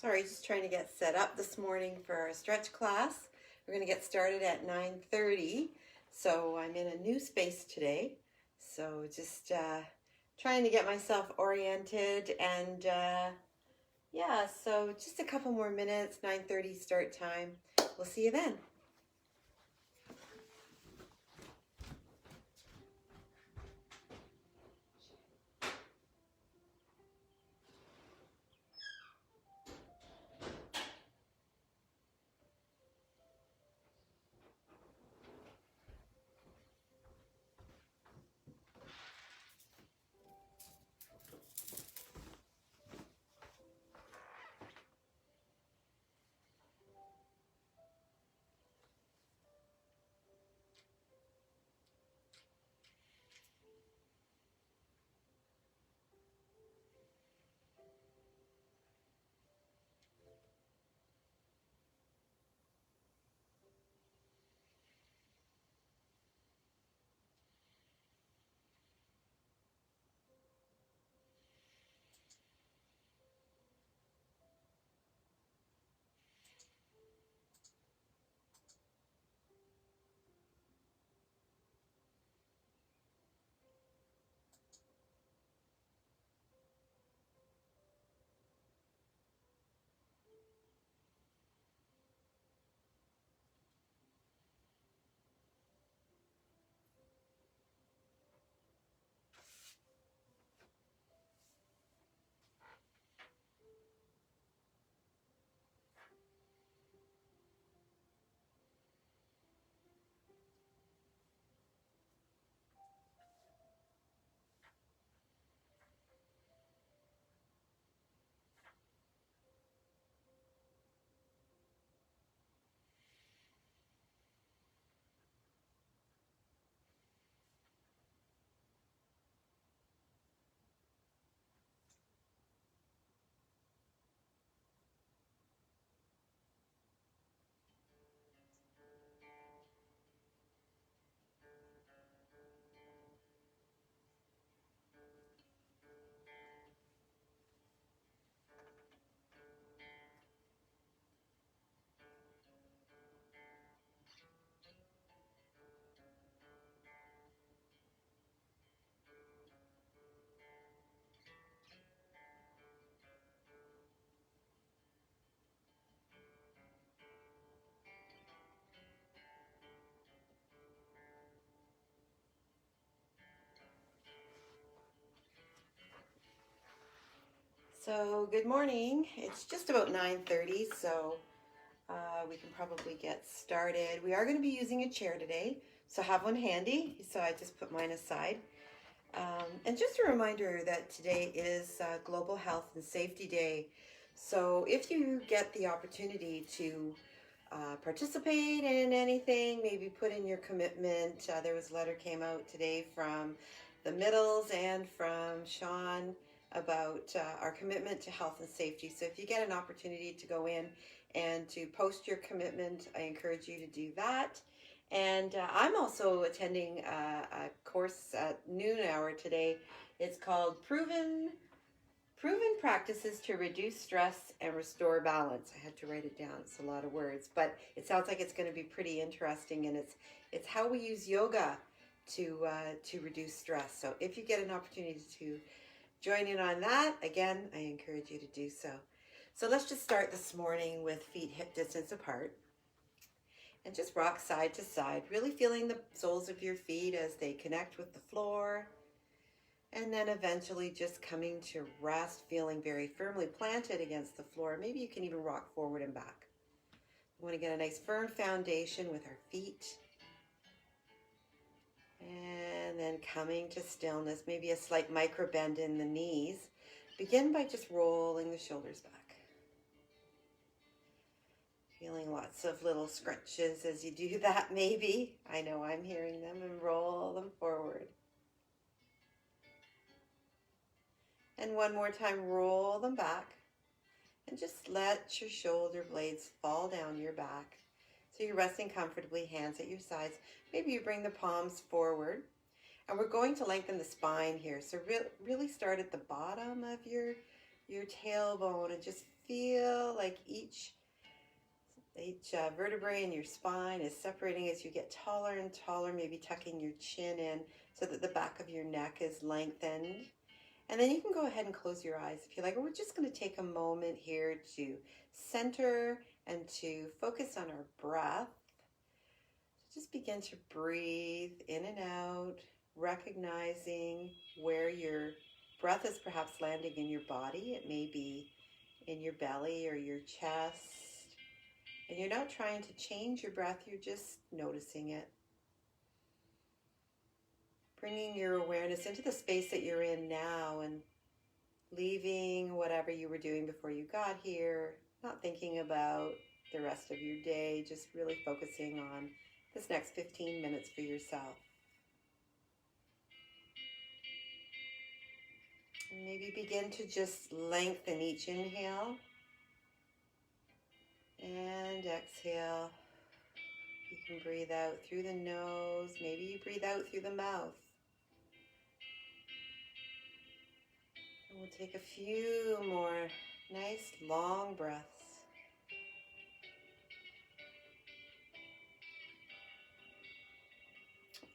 Sorry, just trying to get set up this morning for our stretch class. We're going to get started at 9:30. So I'm in a new space today. So just trying to get myself oriented and yeah, so just a couple more minutes, 9:30 start time. We'll see you then. So good morning. It's just about 9:30, so we can probably get started. We are going to be using a chair today, so have one handy. So I just put mine aside. And just a reminder that today is Global Health and Safety Day. So if you get the opportunity to participate in anything, maybe put in your commitment. There was a letter came out today from the Middles and from Sean about our commitment to health and safety. So if you get an opportunity to go in and to post your commitment, I encourage you to do that. And I'm also attending a course at noon hour today. It's called Proven Practices to Reduce Stress and Restore Balance. I had to write it down. It's a lot of words, but it sounds like it's going to be pretty interesting, and it's how we use yoga to reduce stress. So if you get an opportunity to join in on that, again, I encourage you to do so. So let's just start this morning with feet hip distance apart. And just rock side to side, really feeling the soles of your feet as they connect with the floor. And then eventually just coming to rest, feeling very firmly planted against the floor. Maybe you can even rock forward and back. We want to get a nice firm foundation with our feet. And then coming to stillness, maybe a slight micro bend in the knees. Begin by just rolling the shoulders back. Feeling lots of little scrunches as you do that, maybe. I know I'm hearing them, and roll them forward. And one more time, roll them back. And just let your shoulder blades fall down your back. So you're resting comfortably, hands at your sides. Maybe you bring the palms forward. And we're going to lengthen the spine here. So really start at the bottom of your tailbone and just feel like each vertebrae in your spine is separating as you get taller and taller, maybe tucking your chin in so that the back of your neck is lengthened. And then you can go ahead and close your eyes if you like. We're just going to take a moment here to center and to focus on our breath. Just begin to breathe in and out, recognizing where your breath is perhaps landing in your body. It may be in your belly or your chest. And you're not trying to change your breath, you're just noticing it. Bringing your awareness into the space that you're in now and leaving whatever you were doing before you got here, not thinking about the rest of your day, just really focusing on this next 15 minutes for yourself. And maybe begin to just lengthen each inhale and exhale. You can breathe out through the nose, maybe you breathe out through the mouth. And we'll take a few more nice long breaths.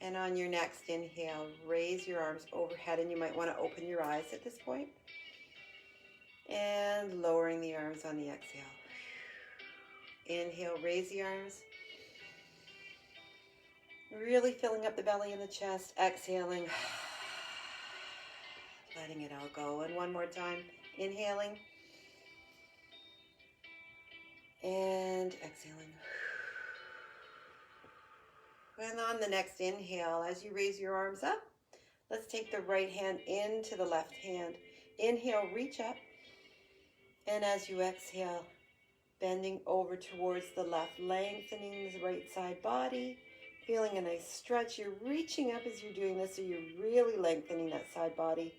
And on your next inhale, raise your arms overhead, and you might want to open your eyes at this point. And lowering the arms on the exhale. Inhale, raise the arms. Really filling up the belly and the chest. Exhaling. Letting it all go. And one more time. Inhaling. And exhaling. And on the next inhale, as you raise your arms up, let's take the right hand into the left hand. Inhale, reach up. And as you exhale, bending over towards the left, lengthening the right side body, feeling a nice stretch. You're reaching up as you're doing this, so you're really lengthening that side body.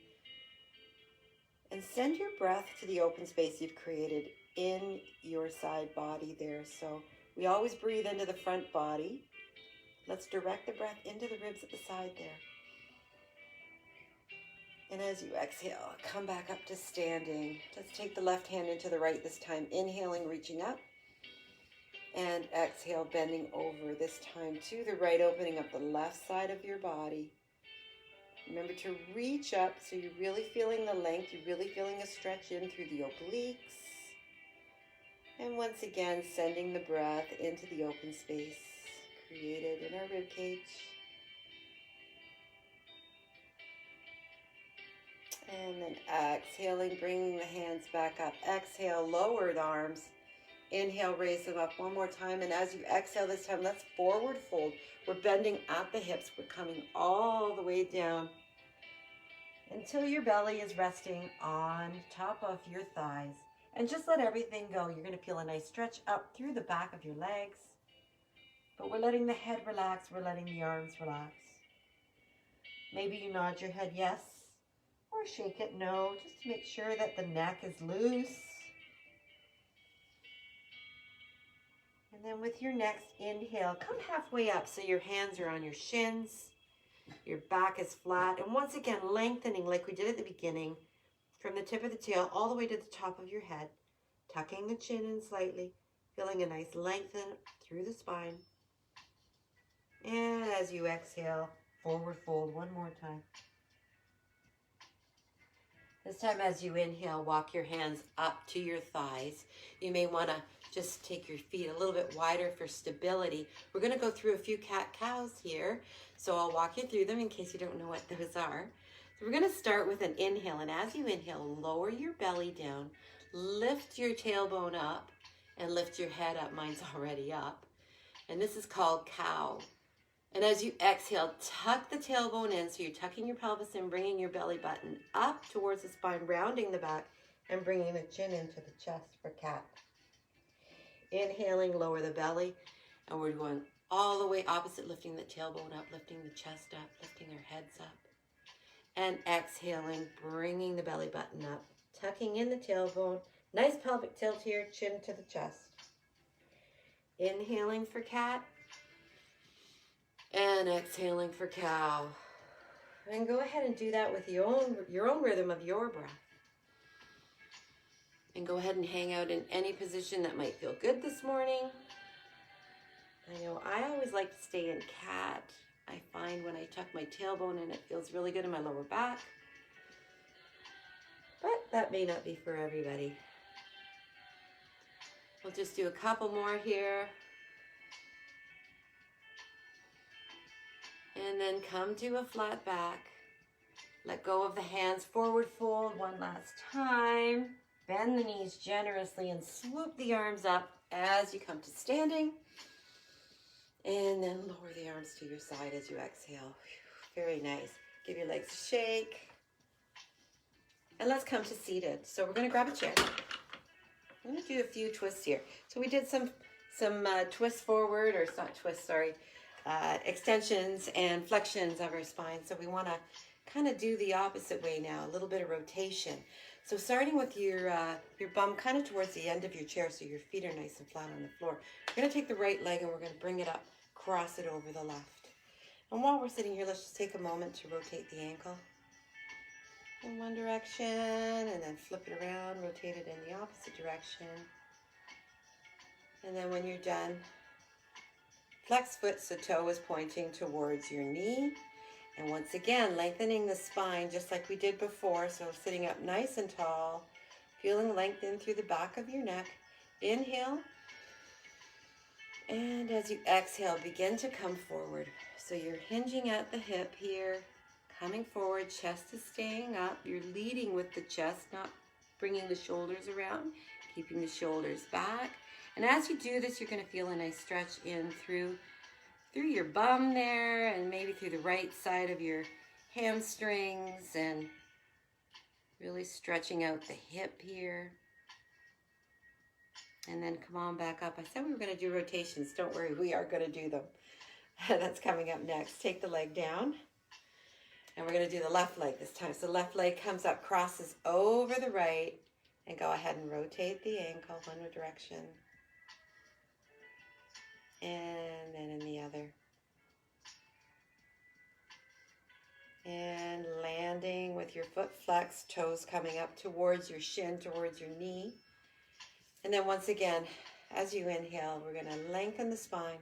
And send your breath to the open space you've created in your side body there. So we always breathe into the front body. Let's direct the breath into the ribs at the side there. And as you exhale, come back up to standing. Let's take the left hand into the right this time. Inhaling, reaching up. And exhale, bending over this time to the right, opening up the left side of your body. Remember to reach up so you're really feeling the length. You're really feeling a stretch in through the obliques. And once again, sending the breath into the open space created in our rib cage. And then exhaling, bringing the hands back up. Exhale, lower the arms. Inhale, raise them up one more time. And as you exhale this time, let's forward fold. We're bending at the hips. We're coming all the way down until your belly is resting on top of your thighs. And just let everything go. You're going to feel a nice stretch up through the back of your legs. But we're letting the head relax. We're letting the arms relax. Maybe you nod your head yes, or shake it no, just to make sure that the neck is loose. And then with your next inhale, come halfway up so your hands are on your shins, your back is flat, and once again lengthening like we did at the beginning, from the tip of the tail all the way to the top of your head, tucking the chin in slightly, feeling a nice lengthen through the spine. And as you exhale, forward fold one more time. This time as you inhale, walk your hands up to your thighs. You may want to just take your feet a little bit wider for stability. We're going to go through a few cat-cows here, so I'll walk you through them in case you don't know what those are. So we're going to start with an inhale, and as you inhale, lower your belly down, lift your tailbone up, and lift your head up. Mine's already up. And this is called cow. And as you exhale, tuck the tailbone in, so you're tucking your pelvis in, bringing your belly button up towards the spine, rounding the back, and bringing the chin into the chest for cat. Inhaling, lower the belly, and we're going all the way opposite, lifting the tailbone up, lifting the chest up, lifting our heads up. And exhaling, bringing the belly button up, tucking in the tailbone, nice pelvic tilt here, chin to the chest. Inhaling for cat. And exhaling for cow. And go ahead and do that with your own rhythm of your breath. And go ahead and hang out in any position that might feel good this morning. I know I always like to stay in cat. I find when I tuck my tailbone in, it feels really good in my lower back. But that may not be for everybody. We'll just do a couple more here. And then come to a flat back. Let go of the hands, forward fold one last time. Bend the knees generously and swoop the arms up as you come to standing. And then lower the arms to your side as you exhale. Very nice. Give your legs a shake. And let's come to seated. So we're going to grab a chair. I'm going to do a few twists here. So we did some twists forward, or it's not twists, sorry, extensions and flexions of our spine. So we want to kind of do the opposite way now, a little bit of rotation. So starting with your bum kind of towards the end of your chair so your feet are nice and flat on the floor. We're going to take the right leg and we're going to bring it up, cross it over the left. And while we're sitting here, let's just take a moment to rotate the ankle in one direction and then flip it around, rotate it in the opposite direction. And then when you're done, flex foot so toe is pointing towards your knee. And once again, lengthening the spine just like we did before. So sitting up nice and tall, feeling lengthened through the back of your neck. Inhale. And as you exhale, begin to come forward. So you're hinging at the hip here, coming forward, chest is staying up. You're leading with the chest, not bringing the shoulders around, keeping the shoulders back. And as you do this, you're going to feel a nice stretch in through your bum there, and maybe through the right side of your hamstrings, and really stretching out the hip here. And then come on back up. I said we were going to do rotations. Don't worry, we are going to do them. That's coming up next. Take the leg down, and we're going to do the left leg this time. So left leg comes up, crosses over the right, and go ahead and rotate the ankle one direction. And then in the other. And landing with your foot flexed, toes coming up towards your shin, towards your knee. And then once again, as you inhale, we're going to lengthen the spine,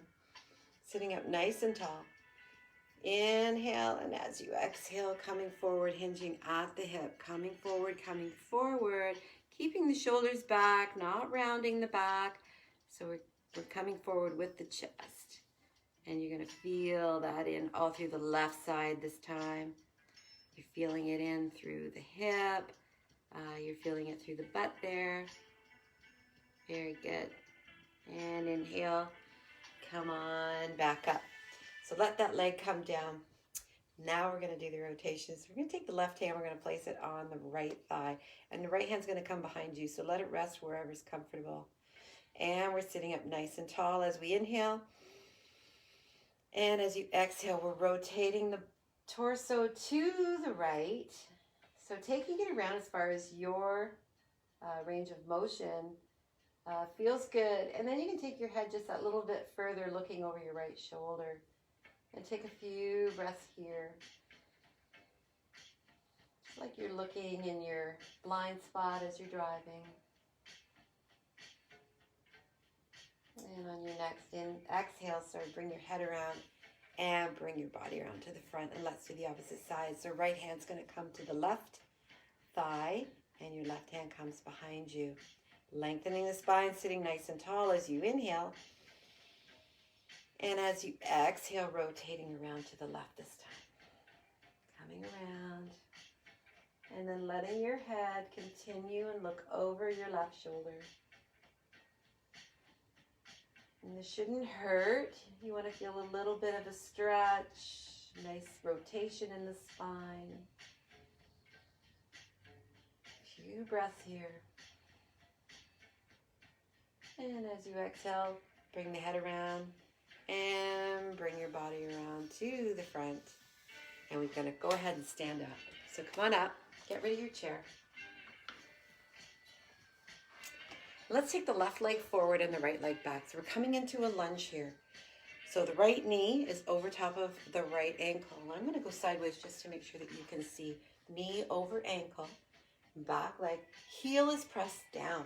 sitting up nice and tall. Inhale, and as you exhale, coming forward, hinging at the hip, coming forward, keeping the shoulders back, not rounding the back. So we're coming forward with the chest, and you're going to feel that in all through the left side this time. You're feeling it in through the hip. You're feeling it through the butt there. Very good. And inhale. Come on back up. So let that leg come down. Now we're going to do the rotations. We're going to take the left hand. We're going to place it on the right thigh. And the right hand's going to come behind you. So let it rest wherever's comfortable. And we're sitting up nice and tall as we inhale. And as you exhale, we're rotating the torso to the right. So taking it around as far as your range of motion feels good. And then you can take your head just that little bit further, looking over your right shoulder. And take a few breaths here. It's like you're looking in your blind spot as you're driving. And on your next exhale, bring your head around and bring your body around to the front. And let's do the opposite side. So right hand's going to come to the left thigh, and your left hand comes behind you. Lengthening the spine, sitting nice and tall as you inhale. And as you exhale, rotating around to the left this time. Coming around. And then letting your head continue and look over your left shoulder. And this shouldn't hurt. You want to feel a little bit of a stretch. Nice rotation in the spine. A few breaths here. And as you exhale, bring the head around. And bring your body around to the front. And we're going to go ahead and stand up. So come on up. Get rid of your chair. Let's take the left leg forward and the right leg back. So we're coming into a lunge here. So the right knee is over top of the right ankle. I'm going to go sideways just to make sure that you can see knee over ankle. back leg. Heel is pressed down.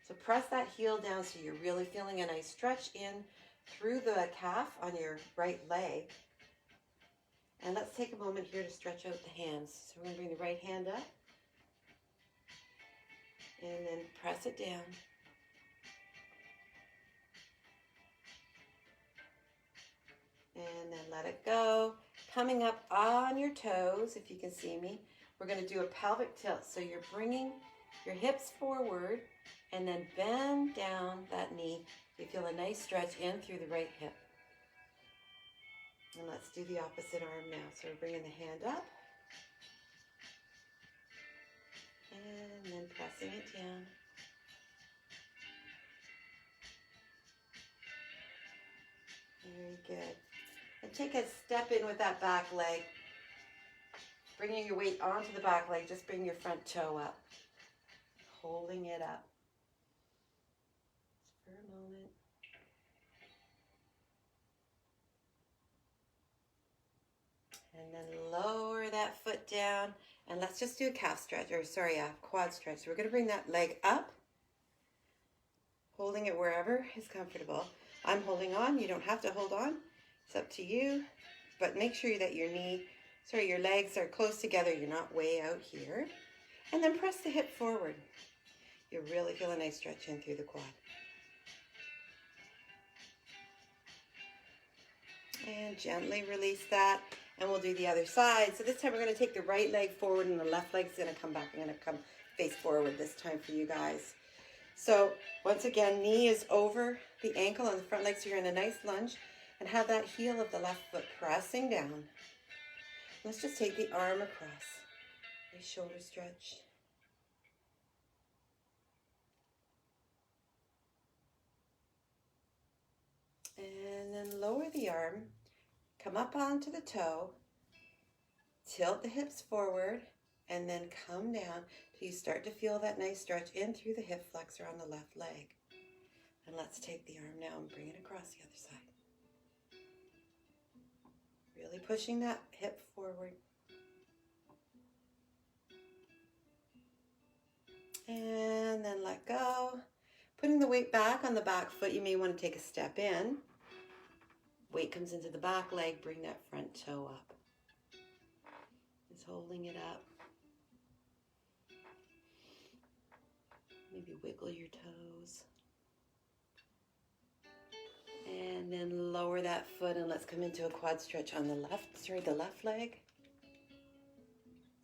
So press that heel down so you're really feeling a nice stretch in through the calf on your right leg. And let's take a moment here to stretch out the hands. So we're going to bring the right hand up and then press it down. And then let it go. Coming up on your toes, if you can see me, we're going to do a pelvic tilt. So you're bringing your hips forward and then bend down that knee. You feel a nice stretch in through the right hip. And let's do the opposite arm now. So we're bringing the hand up and then pressing it down. Very good. And take a step in with that back leg. Bringing your weight onto the back leg, just bring your front toe up. Holding it up. Just for a moment. And then lower that foot down. And let's just do a calf stretch, or sorry, a quad stretch. So we're going to bring that leg up. Holding it wherever is comfortable. I'm holding on. You don't have to hold on. It's up to you. But make sure that your legs are close together. You're not way out here. And then press the hip forward. You'll really feel a nice stretch in through the quad. And gently release that. And we'll do the other side. So this time we're going to take the right leg forward and the left leg's going to come back. I'm going to come face forward this time for you guys. So once again, knee is over the ankle on the front leg. So you're in a nice lunge and have that heel of the left foot pressing down. Let's just take the arm across. Nice shoulder stretch. And then lower the arm. Come up onto the toe, tilt the hips forward, and then come down till you start to feel that nice stretch in through the hip flexor on the left leg. And let's take the arm now and bring it across the other side. Really pushing that hip forward. And then let go. Putting the weight back on the back foot, you may want to take a step in. Weight comes into the back leg, bring that front toe up. Just holding it up. Maybe wiggle your toes. And then lower that foot and let's come into a quad stretch on the left leg.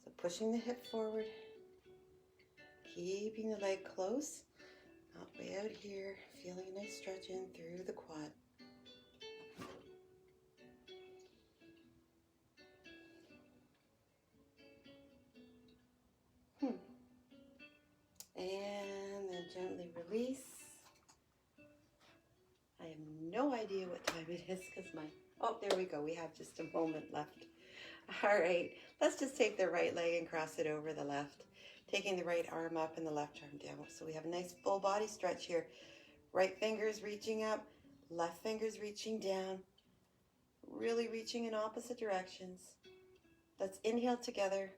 So pushing the hip forward. Keeping the leg close. Not way out here. Feeling a nice stretch in through the quad. And then gently release. I have no idea what time it is because oh, there we go. We have just a moment left. All right, let's just take the right leg and cross it over the left. Taking the right arm up and the left arm down. So we have a nice full body stretch here. Right fingers reaching up, left fingers reaching down. Really reaching in opposite directions. Let's inhale together.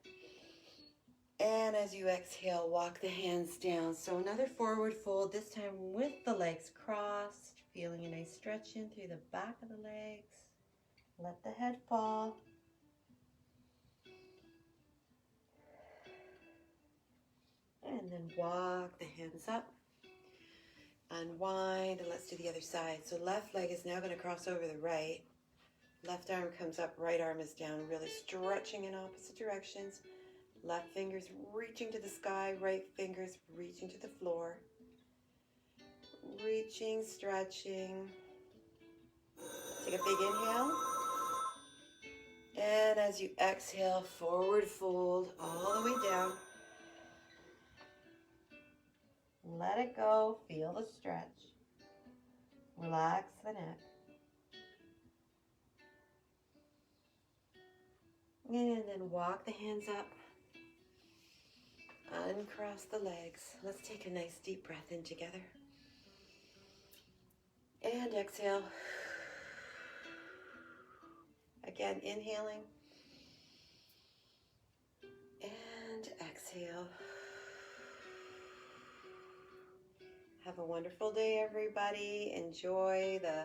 And as you exhale, walk the hands down. So another forward fold, this time with the legs crossed. Feeling a nice stretch in through the back of the legs. Let the head fall. And then walk the hands up. Unwind, and let's do the other side. So left leg is now going to cross over the right. Left arm comes up, right arm is down. Really stretching in opposite directions. Left fingers reaching to the sky, right fingers reaching to the floor. Reaching, stretching. Take a big inhale. And as you exhale, forward fold all the way down. Let it go. Feel the stretch. Relax the neck. And then walk the hands up. Uncross the legs. Let's take a nice deep breath in together. And exhale. Again, inhaling. And exhale. Have a wonderful day, everybody. Enjoy the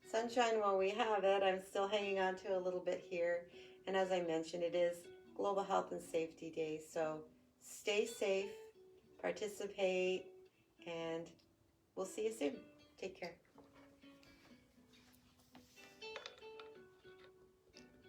sunshine while we have it. I'm still hanging on to a little bit here. And as I mentioned, it is Global Health and Safety Day. So stay safe, participate, and we'll see you soon. Take care.